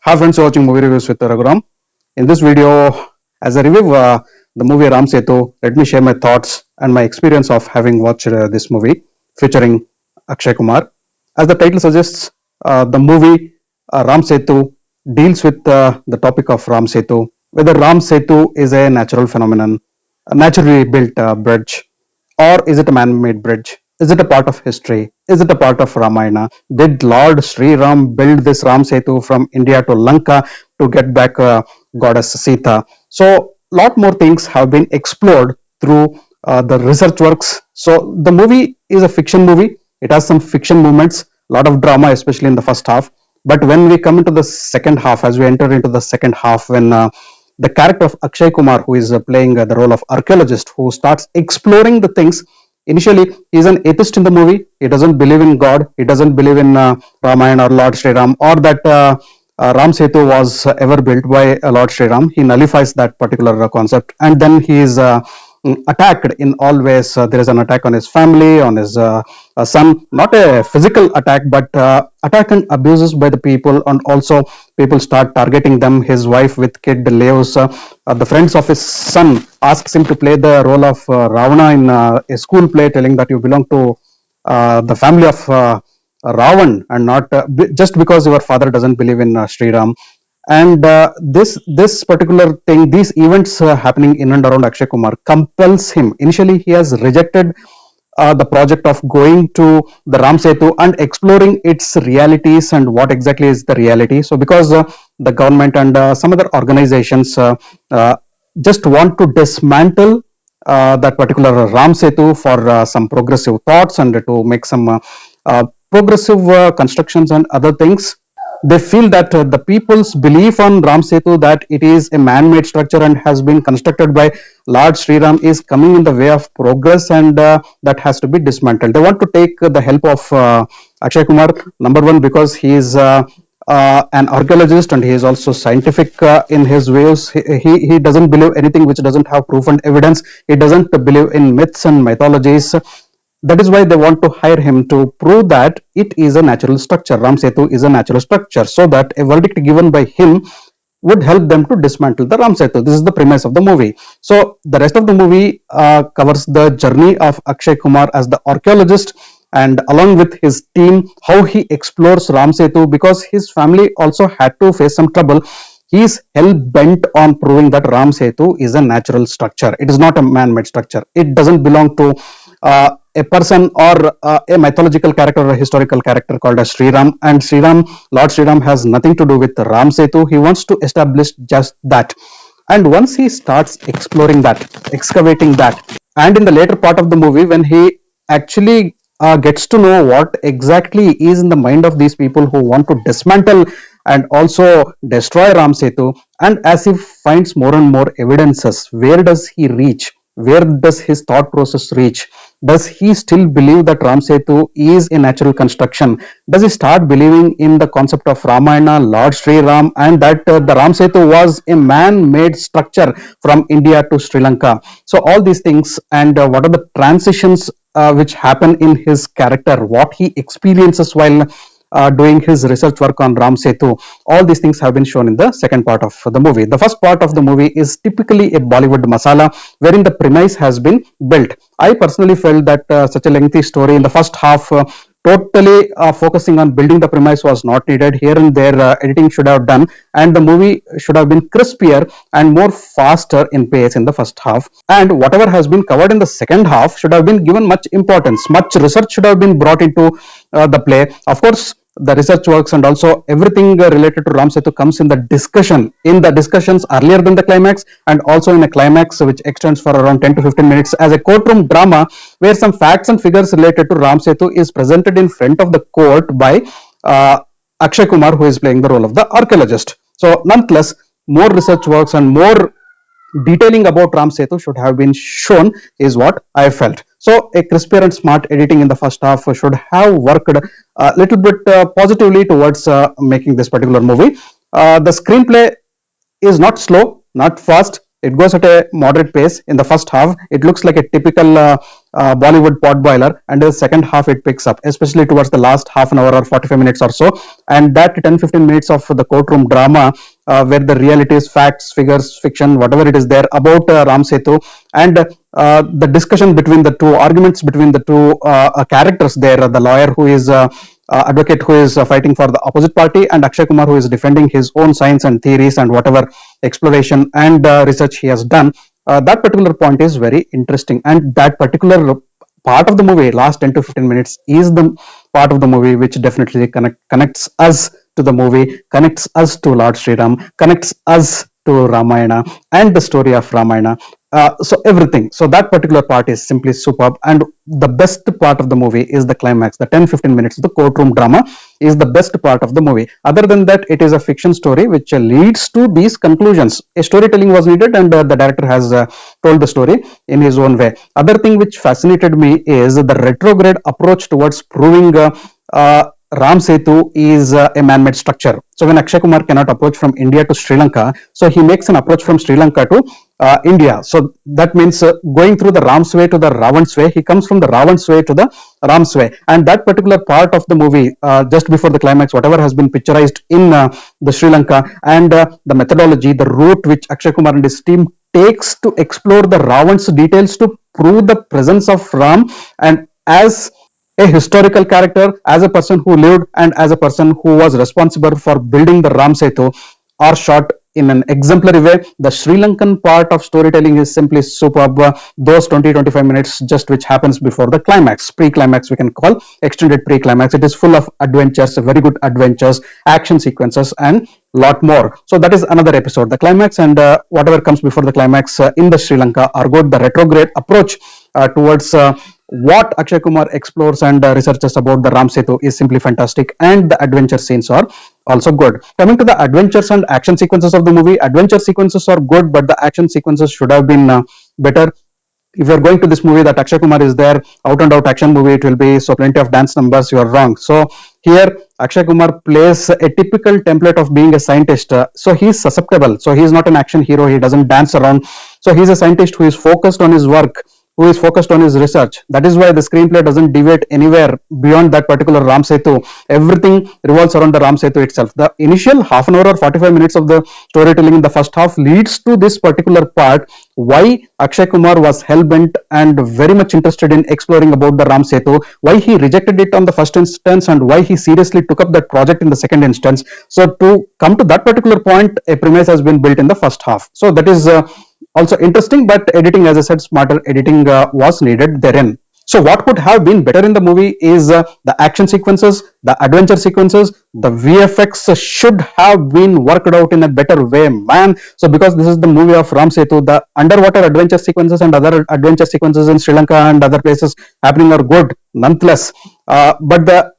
Hi friends, you're watching movie reviews with Raghuram. In this video, as I review the movie RamSetu, let me share my thoughts and my experience of having watched this movie featuring AkshayKumar. As the title suggests, the movie RamSetu deals with the topic of RamSetu, whether RamSetu is a natural phenomenon, a naturally built bridge, or is it a man-made bridge? Is it a part of history? Is it a part of Ramayana? Did Lord Sri Ram build this Ram Setu from India to Lanka to get back goddess Sita? So, lot more things have been explored through the research works. So, the movie is a fiction movie. It has some fiction moments, a lot of drama, especially in the first half. But when we come into the second half, as we enter into the second half, when the character of AkshayKumar, who is playing the role of archaeologist, who starts exploring the things. Initially, he's an atheist in the movie. He doesn't believe in God. He doesn't believe in Ramayana or Lord Sri Ram, or that Ram Setu was ever built by Lord Sri Ram. He nullifies that particular concept, and then he is attacked in all ways. There is an attack on his family, on his son, not a physical attack, but attack and abuses by the people, and also people start targeting them. His wife with kid leaves. The friends of his son asks him to play the role of Ravana in a school play, telling that you belong to the family of Ravan, and not just because your father doesn't believe in Sri Ram. And this particular thing, these events happening in and around Akshay Kumar compels him. Initially, he has rejected the project of going to the Ram Setu and exploring its realities and what exactly is the reality. So, because the government and some other organizations just want to dismantle that particular Ram Setu for some progressive thoughts and to make some progressive constructions and other things. They feel that the people's belief on Ram Setu, that it is a man-made structure and has been constructed by Lord Sri Ram, is coming in the way of progress, and that has to be dismantled. They want to take the help of Akshay Kumar, number one, because he is an archaeologist and he is also scientific in his views. He doesn't believe anything which doesn't have proof and evidence. He doesn't believe in myths and mythologies. That is why they want to hire him to prove that it is a natural structure. Ram Setu is a natural structure, so that a verdict given by him would help them to dismantle the Ram Setu. This is the premise of the movie. So the rest of the movie covers the journey of Akshay Kumar as the archaeologist, and along with his team, how he explores Ram Setu, because his family also had to face some trouble. He is hell bent on proving that Ram Setu is a natural structure. It is not a man-made structure. It doesn't belong to a person or a mythological character or a historical character called as Sri Ram. And Sri Ram, Lord Sri Ram, has nothing to do with Ram Setu. He wants to establish just that. And once he starts exploring that, excavating that, and in the later part of the movie, when he actually gets to know what exactly is in the mind of these people who want to dismantle and also destroy Ram Setu, and as he finds more and more evidences, where does he reach? Where does his thought process reach? Does he still believe that Ram Setu is a natural construction? Does he start believing in the concept of Ramayana, Lord Sri Ram, and that the Ram Setu was a man-made structure from India to Sri Lanka? So all these things, and what are the transitions which happen in his character, what he experiences while doing his research work on Ram Setu. All these things have been shown in the second part of the movie. The first part of the movie is typically a Bollywood masala, wherein the premise has been built. I personally felt that such a lengthy story in the first half, totally focusing on building the premise, was not needed. Here and there, editing should have done, and the movie should have been crispier and more faster in pace in the first half. And whatever has been covered in the second half should have been given much importance. Much research should have been brought into the play. Of course, the research works and also everything related to Ram Setu comes in the discussions earlier than the climax, and also in a climax which extends for around 10 to 15 minutes as a courtroom drama, where some facts and figures related to Ram Setu is presented in front of the court by Akshay Kumar, who is playing the role of the archaeologist. So nonetheless, more research works and more detailing about Ram Setu should have been shown, is what I felt. So a crispier and smart editing in the first half should have worked a little bit positively towards making this particular movie. The screenplay is not slow, not fast. It goes at a moderate pace. In the first half, it looks like a typical Bollywood potboiler, and the second half it picks up, especially towards the last half an hour or 45 minutes or so, and that 10-15 minutes of the courtroom drama, where the realities, facts, figures, fiction, whatever it is there about RamSetu, and the discussion between the two, arguments between the two characters there, the lawyer who is advocate who is fighting for the opposite party, and AkshayKumar who is defending his own science and theories and whatever exploration and research he has done. That particular point is very interesting, and that particular part of the movie, last 10 to 15 minutes, is the part of the movie which definitely connects us to the movie, connects us to Lord Sri Ram, connects us to Ramayana and the story of Ramayana. So everything, so that particular part is simply superb, and the best part of the movie is the climax. The 10-15 minutes, the courtroom drama, is the best part of the movie. Other than that, it is a fiction story which leads to these conclusions. A storytelling was needed, and the director has told the story in his own way. Other thing which fascinated me is the retrograde approach towards proving RamSetu is a man-made structure. So when AkshayKumar cannot approach from India to Sri Lanka, so he makes an approach from Sri Lanka to India. So that means going through the Ram's way to the Ravan's way, he comes from the Ravan's way to the Ram's way. And that particular part of the movie, just before the climax, whatever has been picturized in the Sri Lanka, and the methodology, the route which AkshayKumar and his team takes to explore the Ravan's details to prove the presence of Ram, and as a historical character, as a person who lived, and as a person who was responsible for building the RamSetu, are shot in an exemplary way. The Sri Lankan part of storytelling is simply superb. Those 20-25 minutes just which happens before the climax, pre-climax we can call, extended pre-climax, it is full of adventures, very good adventures, action sequences, and lot more. So that is another episode. The climax and whatever comes before the climax in the Sri Lanka are good. The retrograde approach towards what AkshayKumar explores and researches about the RamSetu is simply fantastic, and the adventure scenes are also good. Coming to the adventures and action sequences of the movie, adventure sequences are good, but the action sequences should have been better. If you're going to this movie that AkshayKumar is there, out and out action movie it will be, so plenty of dance numbers, you are wrong. So here AkshayKumar plays a typical template of being a scientist. So he's susceptible. So he's not an action hero. He doesn't dance around. So he's a scientist who is focused on his work, who is focused on his research. That is why the screenplay doesn't deviate anywhere beyond that particular RamSetu. Everything revolves around the RamSetu itself. The initial half an hour or 45 minutes of the storytelling in the first half leads to this particular part, why AkshayKumar was hell-bent and very much interested in exploring about the RamSetu, why he rejected it on the first instance, and why he seriously took up that project in the second instance. So to come to that particular point, a premise has been built in the first half. So that is also interesting, but editing, as I said, smarter editing was needed therein. So what could have been better in the movie is the action sequences, the adventure sequences, the VFX should have been worked out in a better way, man. So because this is the movie of RamSetu, the underwater adventure sequences and other adventure sequences in Sri Lanka and other places happening are good nonetheless. But the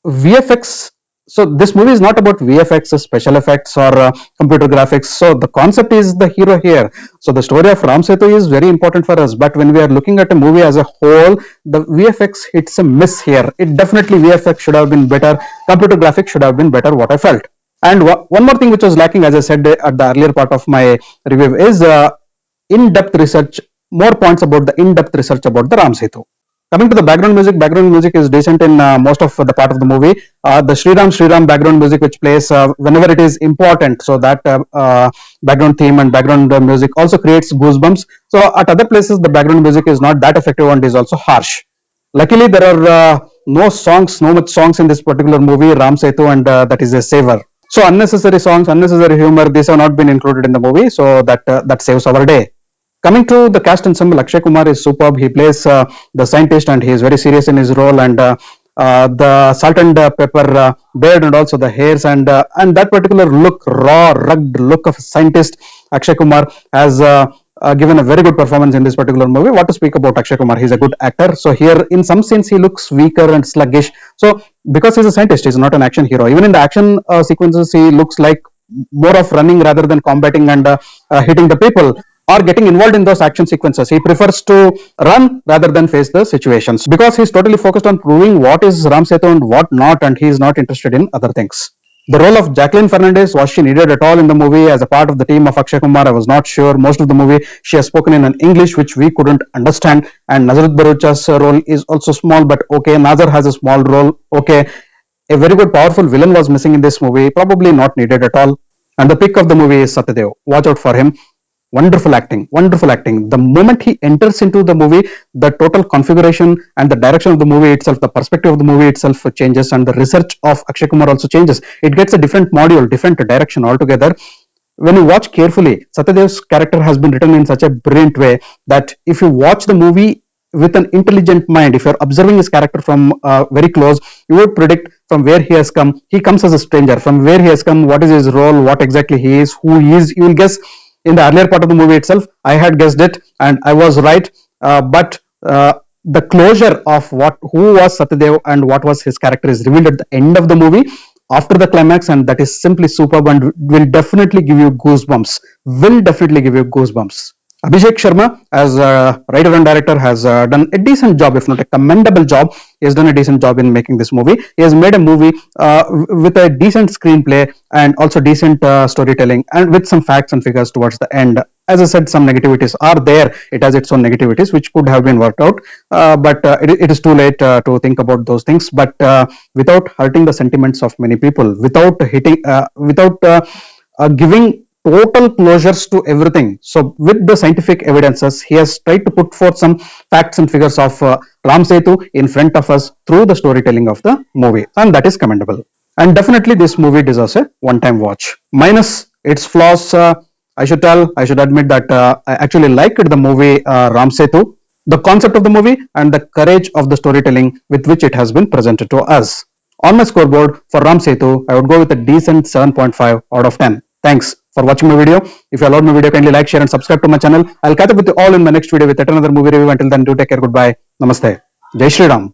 VFX, so this movie is not about VFX, special effects, or computer graphics. So the concept is the hero here. So the story of RamSetu is very important for us. But when we are looking at a movie as a whole, the VFX hits a miss here. It definitely, VFX should have been better. Computer graphics should have been better, what I felt. And one more thing which was lacking, as I said at the earlier part of my review, is in-depth research, more points about the in-depth research about the RamSetu. Coming to the background music is decent in most of the part of the movie. The Sri Ram background music which plays whenever it is important, so that background theme and background music also creates goosebumps. So at other places the background music is not that effective and is also harsh. Luckily there are no much songs in this particular movie, RamSetu, and that is a saver. So unnecessary songs, unnecessary humor, these have not been included in the movie, so that saves our day. Coming to the cast ensemble, AkshayKumar is superb. He plays the scientist and he is very serious in his role, and the salt and pepper beard and also the hairs and that particular look, raw, rugged look of a scientist, AkshayKumar has given a very good performance in this particular movie. What to speak about AkshayKumar? He's a good actor. So here in some scenes he looks weaker and sluggish. So because he's a scientist, he's not an action hero. Even in the action sequences, he looks like more of running rather than combating and hitting the people, or getting involved in those action sequences. He prefers to run rather than face the situations, because he's totally focused on proving what is RamSetu and what not, and he is not interested in other things. The role of Jacqueline Fernandez, was she needed at all in the movie as a part of the team of AkshayKumar? I was not sure. Most of the movie she has spoken in an English which we couldn't understand, and Nazareth Barucha's role is also small, but okay. Nazar has a small role, okay. A very good powerful villain was missing in this movie, probably not needed at all. And the pick of the movie is Satyadev. Watch out for him. Wonderful acting, wonderful acting. The moment he enters into the movie, the total configuration and the direction of the movie itself, the perspective of the movie itself changes, and the research of AkshayKumar also changes. It gets a different module, different direction altogether. When you watch carefully, Satyadev's character has been written in such a brilliant way that if you watch the movie with an intelligent mind, if you're observing his character from very close, you would predict from where he has come. He comes as a stranger. From where he has come, what is his role, what exactly he is, who he is. You will guess. In the earlier part of the movie itself, I had guessed it, and I was right. But the closure of who was Satyadev and what was his character is revealed at the end of the movie after the climax, and that is simply superb and will definitely give you goosebumps. Will definitely give you goosebumps. Abhishek Sharma, as a writer and director, has done a decent job, if not a commendable job. He has done a decent job in making this movie. He has made a movie with a decent screenplay and also decent storytelling, and with some facts and figures towards the end. As I said, some negativities are there. It has its own negativities, which could have been worked out, but it is too late to think about those things. But without hurting the sentiments of many people, without giving total closures to everything. So with the scientific evidences, he has tried to put forth some facts and figures of RamSetu in front of us through the storytelling of the movie, and that is commendable. And definitely this movie deserves a one-time watch. Minus its flaws, I should admit that I actually liked the movie RamSetu, the concept of the movie and the courage of the storytelling with which it has been presented to us. On my scoreboard for RamSetu, I would go with a decent 7.5 out of 10. Thanks for watching my video. If you allowed my video, kindly like, share and subscribe to my channel. I'll catch up with you all in my next video with yet another movie review. Until then, do take care. Goodbye. Namaste. Jai Shri Ram.